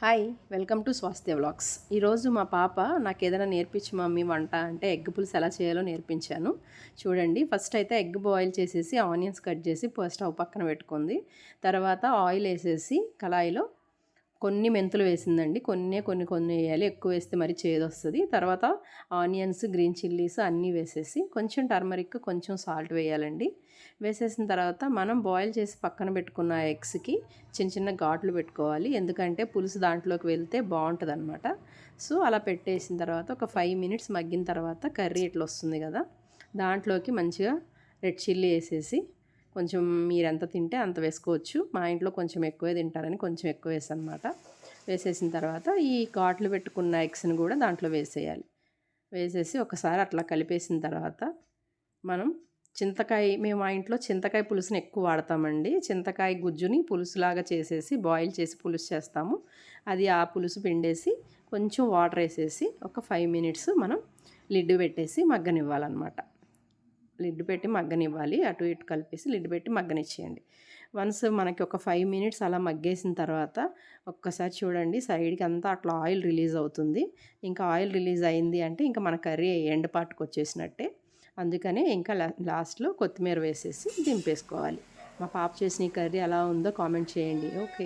Hi welcome to Swasthya vlogs. ఈరోజు మా పాప నాకు ఏదైనా నేర్పించు మమ్మీ వంట అంటే ఎగ్ పులుసు ఎలా చేయాలో నేర్పించాను. చూడండి, ఫస్ట్ అయితే ఎగ్ బాయిల్ చేసేసి ఆనియన్స్ కట్ చేసి స్టవ్ పక్కన పెట్టుకుంది. తర్వాత ఆయిల్ వేసేసి కళాయిలో కొన్ని మెంతులు వేసిందండి. కొన్ని వేయాలి, ఎక్కువ వేస్తే మరి చేదొస్తుంది. తర్వాత ఆనియన్స్, గ్రీన్ చిల్లీస్ అన్నీ వేసేసి కొంచెం టర్మరిక్, కొంచెం సాల్ట్ వేయాలండి. వేసేసిన తర్వాత మనం బాయిల్ చేసి పక్కన పెట్టుకున్న ఎగ్స్కి చిన్న చిన్న ఘాట్లు పెట్టుకోవాలి, ఎందుకంటే పులుసు దాంట్లోకి వెళ్తే బాగుంటుంది అనమాట. సో అలా పెట్టేసిన తర్వాత ఒక 5 మినిట్స్ మగ్గిన తర్వాత కర్రీ ఇట్లా వస్తుంది కదా, దాంట్లోకి మంచిగా రెడ్ చిల్లీ వేసేసి, కొంచెం మీరు ఎంత తింటే అంత వేసుకోవచ్చు. మా ఇంట్లో కొంచెం ఎక్కువే తింటారని కొంచెం ఎక్కువ వేసాను అనమాట. వేసేసిన తర్వాత ఈ ఘాట్లు పెట్టుకున్న ఎగ్స్ని కూడా దాంట్లో వేసేయాలి. వేసేసి ఒకసారి అట్లా కలిపేసిన తర్వాత మనం మేము మా ఇంట్లో చింతకాయ పులుసుని ఎక్కువ వాడతామండి. చింతకాయ గుజ్జుని పులుసులాగా చేసేసి బాయిల్ చేసి పులుసు చేస్తాము. అది ఆ పులుసు పిండేసి కొంచెం వాటర్ వేసేసి ఒక 5 మినిట్స్ మనం లిడ్ పెట్టేసి మగ్గనివ్వాలన్నమాట. లిడ్ పెట్టి మగ్గనివ్వాలి, అటు ఇటు కలిపేసి లిడ్ పెట్టి మగ్గనిచ్చేయండి. వన్స్ మనకి ఒక 5 మినిట్స్ అలా మగ్గేసిన తర్వాత ఒక్కసారి చూడండి, సైడ్కి అంతా అట్లా ఆయిల్ రిలీజ్ అవుతుంది. ఇంకా ఆయిల్ రిలీజ్ అయింది అంటే ఇంకా మన కర్రీ ఎండ్ పార్ట్కి వచ్చేసినట్టే. అందుకనే ఇంకా లాస్ట్లో కొత్తిమీర వేసేసి దింపేసుకోవాలి. మా పాప చేసిన ఈ కర్రీ ఎలా ఉందో కామెంట్ చేయండి. ఓకే.